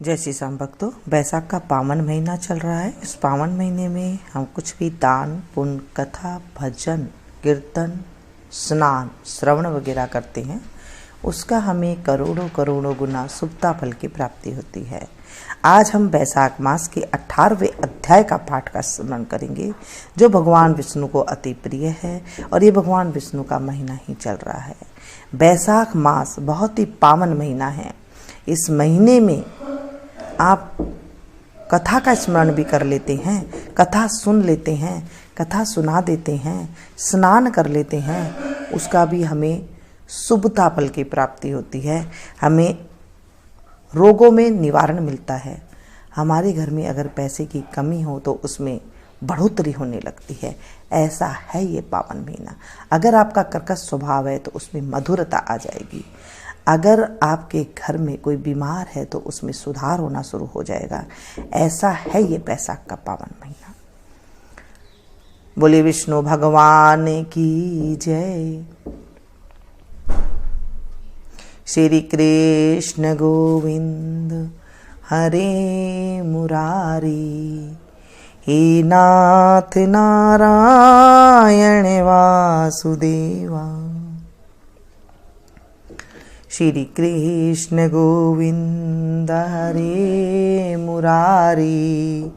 जय श्री राम भक्तों, बैसाख का पावन महीना चल रहा है। इस पावन महीने में हम कुछ भी दान पुण्य, कथा, भजन, कीर्तन, स्नान, श्रवण वगैरह करते हैं, उसका हमें करोड़ों करोड़ों गुना शुभता फल की प्राप्ति होती है। आज हम बैसाख मास के 18वें अध्याय का पाठ का स्मरण करेंगे, जो भगवान विष्णु को अति प्रिय है और ये भगवान विष्णु का महीना ही चल रहा है। बैसाख मास बहुत ही पावन महीना है। इस महीने में आप कथा का स्मरण भी कर लेते हैं, कथा सुन लेते हैं, कथा सुना देते हैं, स्नान कर लेते हैं, उसका भी हमें शुभता फल की प्राप्ति होती है। हमें रोगों में निवारण मिलता है। हमारे घर में अगर पैसे की कमी हो तो उसमें बढ़ोतरी होने लगती है। ऐसा है ये पावन महीना। अगर आपका कर्कश स्वभाव है तो उसमें मधुरता आ जाएगी। अगर आपके घर में कोई बीमार है तो उसमें सुधार होना शुरू हो जाएगा। ऐसा है ये बैसाख का पावन महीना। बोले विष्णु भगवान की जय। श्री कृष्ण गोविंद हरे मुरारी, हे नाथ नारायण वासुदेवा। श्री कृष्ण गोविंद हरे मुरारी,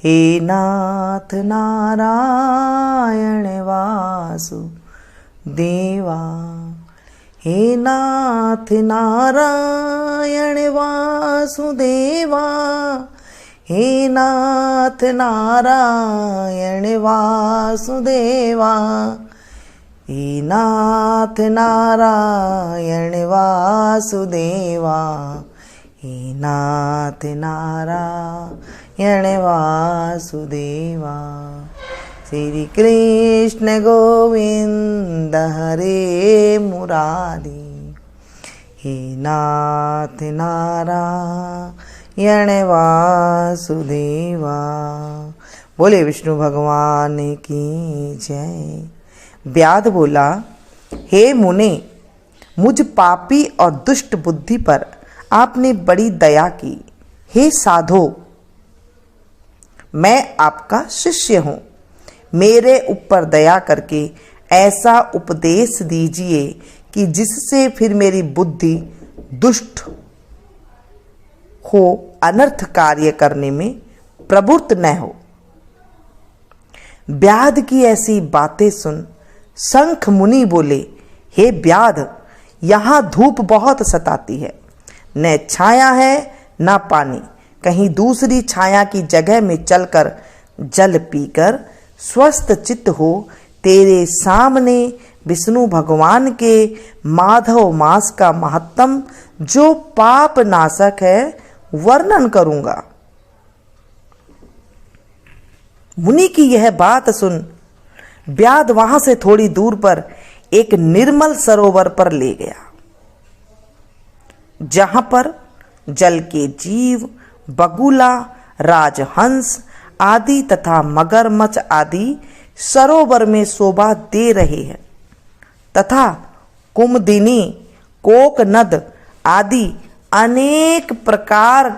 हे नाथ नारायण वासुदेवा। हे नाथ नारायण वासुदेवा, हे नाथ नारायण वासुदेवा, हे नाथ नारायण वासुदेवा, हे नाथ नारायण वासुदेवा। श्री कृष्ण गोविंद हरे मुरारी, हे नाथ नारायण वासुदेवा। बोले विष्णु भगवान की जय। व्याध बोला, हे मुने, मुझ पापी और दुष्ट बुद्धि पर आपने बड़ी दया की। हे साधो, मैं आपका शिष्य हूं। मेरे ऊपर दया करके ऐसा उपदेश दीजिए कि जिससे फिर मेरी बुद्धि दुष्ट हो, अनर्थ कार्य करने में प्रवृत्त न हो। व्याध की ऐसी बातें सुन शंख मुनि बोले, हे व्याध, यहाँ धूप बहुत सताती है, न छाया है न पानी। कहीं दूसरी छाया की जगह में चलकर जल पीकर स्वस्थ चित्त हो तेरे सामने विष्णु भगवान के माधव मास का महत्तम, जो पाप नाशक है, वर्णन करूंगा। मुनि की यह बात सुन व्याध वहां से थोड़ी दूर पर एक निर्मल सरोवर पर ले गया, जहां पर जल के जीव, बगुला, राजहंस आदि तथा मगरमच्छ आदि सरोवर में शोभा दे रहे हैं, तथा कुमुदिनी, कोकनद आदि अनेक प्रकार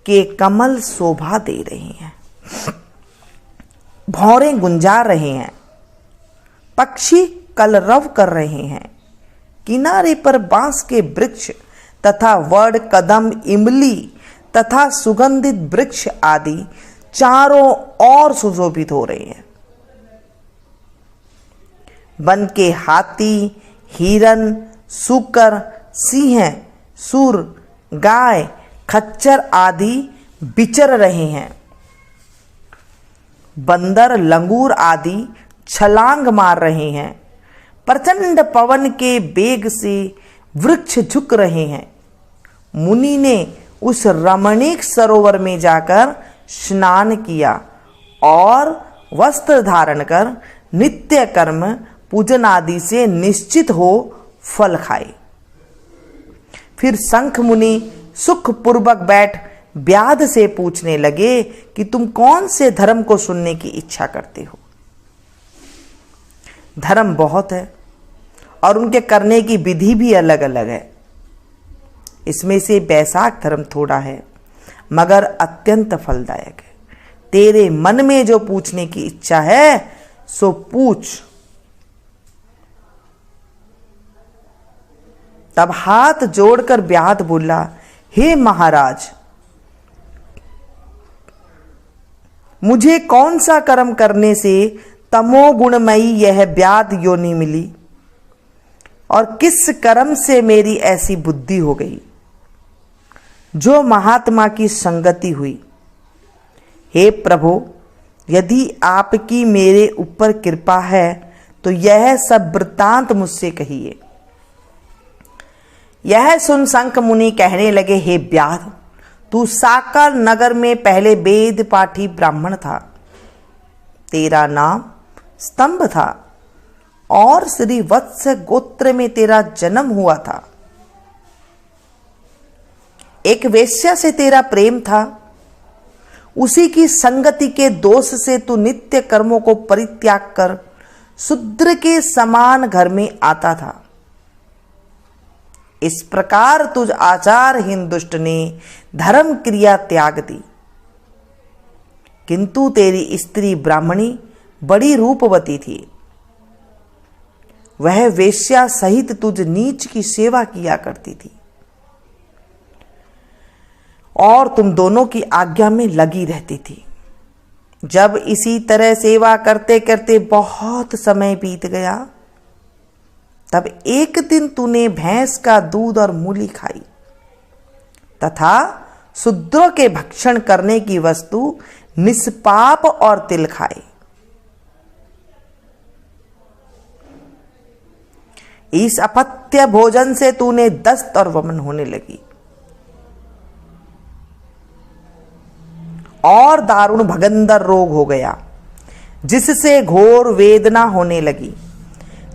के कमल शोभा दे रहे हैं। भौरे गुंजा रहे हैं, पक्षी कलरव कर रहे हैं। किनारे पर बांस के वृक्ष तथा वड, कदम, इमली तथा सुगंधित वृक्ष आदि चारों ओर सुशोभित हो रहे हैं। वन के हाथी, हिरन, सूकर, सिंह, सूर, गाय, खच्चर आदि विचर रहे हैं। बंदर, लंगूर आदि छलांग मार रहे हैं। प्रचंड पवन के वेग से वृक्ष झुक रहे हैं। मुनि ने उस रमणीक सरोवर में जाकर स्नान किया और वस्त्र धारण कर नित्य कर्म पूजन आदि से निश्चित हो फल खाए। फिर शंख मुनि सुख पूर्वक बैठ व्याध से पूछने लगे कि तुम कौन से धर्म को सुनने की इच्छा करते हो। धर्म बहुत है और उनके करने की विधि भी अलग अलग है। इसमें से बैसाख धर्म थोड़ा है मगर अत्यंत फलदायक है। तेरे मन में जो पूछने की इच्छा है सो पूछ। तब हाथ जोड़कर व्याध बोला, हे महाराज, मुझे कौन सा कर्म करने से तमोगुणमयी यह व्याध योनि मिली और किस कर्म से मेरी ऐसी बुद्धि हो गई जो महात्मा की संगति हुई। हे प्रभु, यदि आपकी मेरे ऊपर कृपा है तो यह सब वृत्तांत मुझसे कहिए। यह सुन संक मुनि कहने लगे, हे व्याध, तू साकर नगर में पहले वेद पाठी ब्राह्मण था। तेरा नाम स्तंभ था और श्री वत्स गोत्र में तेरा जन्म हुआ था। एक वेश्या से तेरा प्रेम था, उसी की संगति के दोष से तू नित्य कर्मों को परित्याग कर शूद्र के समान घर में आता था। इस प्रकार तुझ आचारहीन दुष्ट ने धर्म क्रिया त्याग दी। किंतु तेरी स्त्री ब्राह्मणी बड़ी रूपवती थी। वह वेश्या सहित तुझ नीच की सेवा किया करती थी और तुम दोनों की आज्ञा में लगी रहती थी। जब इसी तरह सेवा करते करते बहुत समय बीत गया, तब एक दिन तूने भैंस का दूध और मूली खाई तथा शूद्रों के भक्षण करने की वस्तु निष्पाप और तिल खाए। इस अपत्य भोजन से तूने दस्त और वमन होने लगी और दारुण भगंदर रोग हो गया, जिससे घोर वेदना होने लगी।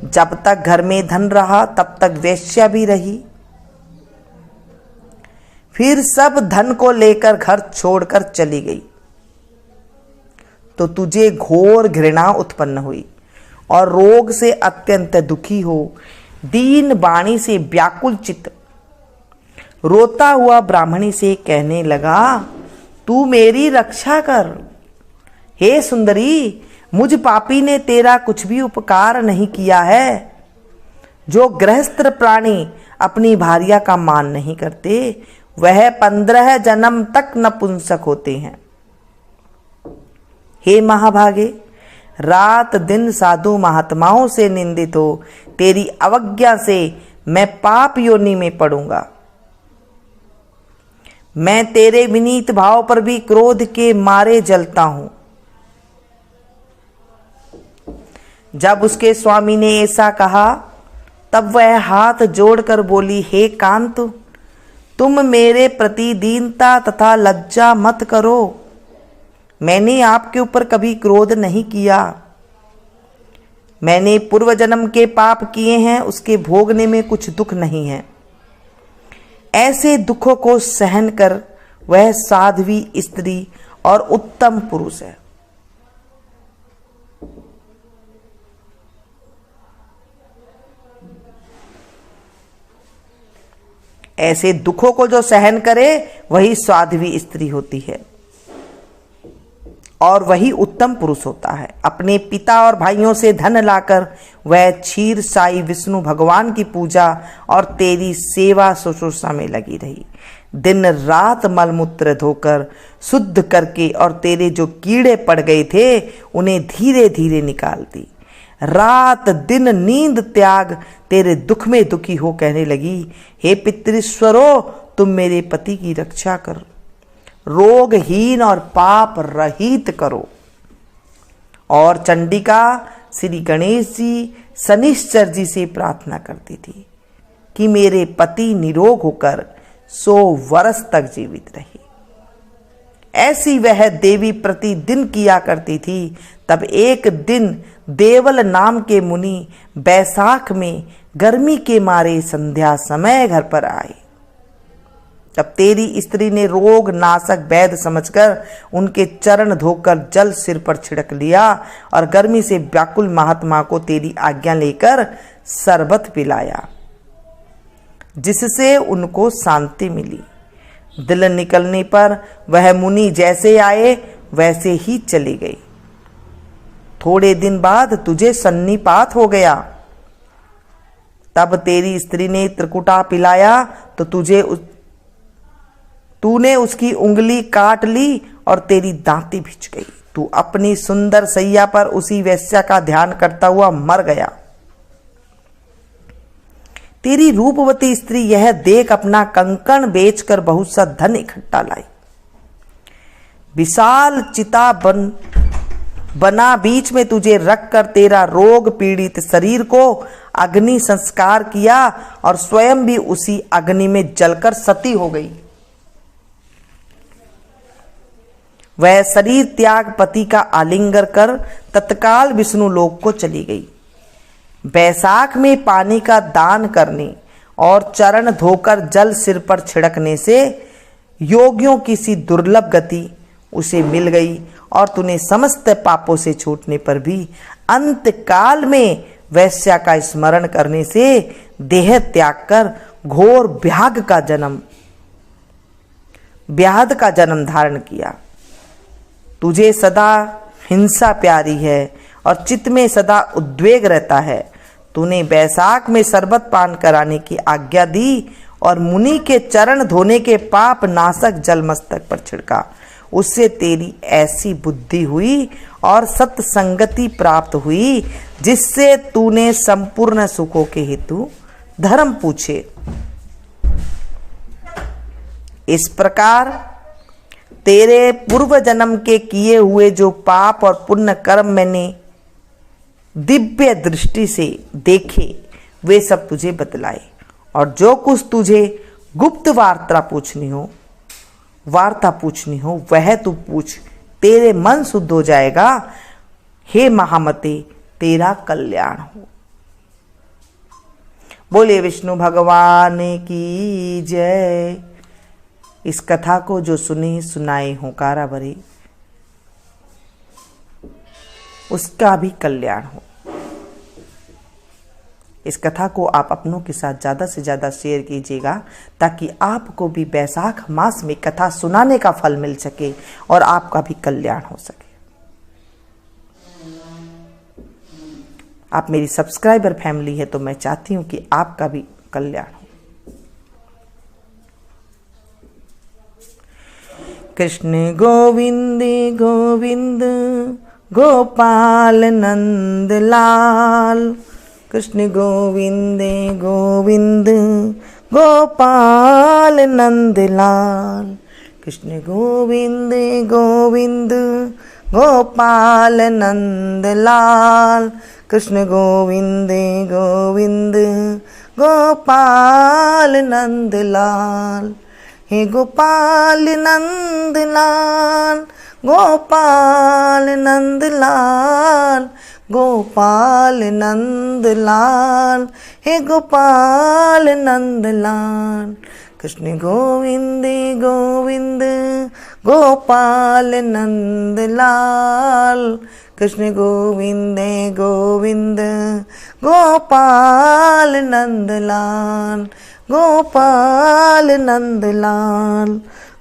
जब तक घर में धन रहा तब तक वेश्या भी रही, फिर सब धन को लेकर घर छोड़कर चली गई तो तुझे घोर घृणा उत्पन्न हुई और रोग से अत्यंत दुखी हो दीन वाणी से व्याकुल चित्त रोता हुआ ब्राह्मणी से कहने लगा, तू मेरी रक्षा कर। हे सुंदरी, मुझ पापी ने तेरा कुछ भी उपकार नहीं किया है। जो गृहस्थ प्राणी अपनी भार्या का मान नहीं करते वह 15 जन्म तक नपुंसक होते हैं। हे महाभागे, रात दिन साधु महात्माओं से निंदित हो तेरी अवज्ञा से मैं पाप योनि में पड़ूंगा। मैं तेरे विनीत भाव पर भी क्रोध के मारे जलता हूं। जब उसके स्वामी ने ऐसा कहा तब वह हाथ जोड़कर बोली, हे कांत, तुम मेरे प्रति दीनता तथा लज्जा मत करो। मैंने आपके ऊपर कभी क्रोध नहीं किया। मैंने पूर्व जन्म के पाप किए हैं, उसके भोगने में कुछ दुख नहीं है। ऐसे दुखों को सहन कर वह साध्वी स्त्री और उत्तम पुरुष है। ऐसे दुखों को जो सहन करे वही साध्वी स्त्री होती है और वही उत्तम पुरुष होता है। अपने पिता और भाइयों से धन लाकर वह क्षीर साई विष्णु भगवान की पूजा और तेरी सेवा शुश्रूषा में लगी रही। दिन रात मलमूत्र धोकर शुद्ध करके और तेरे जो कीड़े पड़ गए थे उन्हें धीरे धीरे निकालती। रात दिन नींद त्याग तेरे दुख में दुखी हो कहने लगी, हे पितृश्वरो, तुम मेरे पति की रक्षा कर, रोगहीन और पाप रहित करो। और चंडिका श्री गणेश जी शनिश्चर जी से प्रार्थना करती थी कि मेरे पति निरोग होकर 100 वर्ष तक जीवित रहे। ऐसी वह देवी प्रतिदिन किया करती थी। तब एक दिन देवल नाम के मुनि बैसाख में गर्मी के मारे संध्या समय घर पर आए। तब तेरी स्त्री ने रोग नाशक वैद्य समझकर उनके चरण धोकर जल सिर पर छिड़क लिया और गर्मी से व्याकुल महात्मा को तेरी आज्ञा लेकर शरबत पिलाया। जिससे उनको शांति मिली। दिल निकलने पर वह मुनि जैसे आए वैसे ही चली गई। थोड़े दिन बाद तुझे सन्निपात हो गया। तब तेरी स्त्री ने त्रिकुटा पिलाया तो तूने उसकी उंगली काट ली और तेरी दांती भिज गई। तू अपनी सुंदर सैया पर उसी वेश्या का ध्यान करता हुआ मर गया। तेरी रूपवती स्त्री यह देख अपना कंकण बेचकर बहुत सा धन इकट्ठा लाई। विशाल चिता बना बीच में तुझे रखकर तेरा रोग पीड़ित शरीर को अग्नि संस्कार किया और स्वयं भी उसी अग्नि में जलकर सती हो गई। वह शरीर त्याग पति का आलिंगन कर तत्काल विष्णु लोक को चली गई। बैसाख में पानी का दान करने और चरण धोकर जल सिर पर छिड़कने से योगियों की सी दुर्लभ गति उसे मिल गई और तूने समस्त पापों से छूटने पर भी अंत काल में वैश्या का स्मरण करने से देह त्याग कर घोर व्याध का जन्म धारण किया। तुझे सदा हिंसा प्यारी है और चित्त में सदा उद्वेग रहता है। तूने बैसाख में शरबत पान कराने की आज्ञा दी और मुनि के चरण धोने के पाप नाशक जल मस्तक पर छिड़का। उससे तेरी ऐसी बुद्धि हुई और सत्संगति प्राप्त हुई जिससे तूने संपूर्ण सुखों के हेतु धर्म पूछे। इस प्रकार तेरे पूर्व जन्म के किए हुए जो पाप और पुण्य कर्म मैंने दिव्य दृष्टि से देखे वे सब तुझे बतलाए, और जो कुछ तुझे गुप्त वार्ता पूछनी हो वह तू पूछ, तेरे मन शुद्ध हो जाएगा। हे महामते, तेरा कल्याण हो। बोले विष्णु भगवान की जय। इस कथा को जो सुने सुनाए होकारा भरे उसका भी कल्याण हो। इस कथा को आप अपनों के साथ ज़्यादा से ज़्यादा शेयर कीजिएगा ताकि आपको भी बैसाख मास में कथा सुनाने का फल मिल सके और आपका भी कल्याण हो सके। आप मेरी सब्सक्राइबर फैमिली है तो मैं चाहती हूं कि आपका भी कल्याण हो। कृष्ण गोविंद गोविंद गोपाल नंद लाल। कृष्ण गोविंद गोविंद गोपाल नंद लाल। कृष्ण गोविंद गोविंद गोपाल नंद लाल। कृष्ण गोविंद गोविंद गोपाल नंद लाल। हे गोपाल नंद लाल, गोपाल नंद लाल, गोपाल नंद लाल, हे गोपाल नंद लाल। कृष्ण गोविंद गोविंद गोपाल नंद लाल। कृष्ण गोविंद गोविंद गोपाल नंद लाल, गोपाल नंद लाल,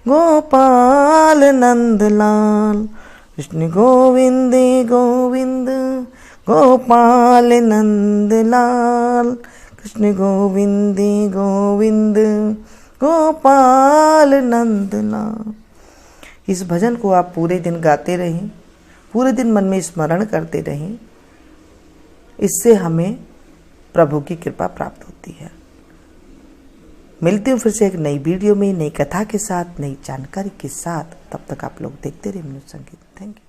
गोपाल नंद लाल। कृष्ण गोविंद गोविंद गोपाल नंद लाल। कृष्ण गोविंद गोविंद गोपाल नंद लाल। इस भजन को आप पूरे दिन गाते रहें, पूरे दिन मन में स्मरण करते रहें। इससे हमें प्रभु की कृपा प्राप्त होती है। मिलती हूँ फिर से एक नई वीडियो में, नई कथा के साथ, नई जानकारी के साथ। तब तक आप लोग देखते रहिए मनुष्य संगीत। Thank you.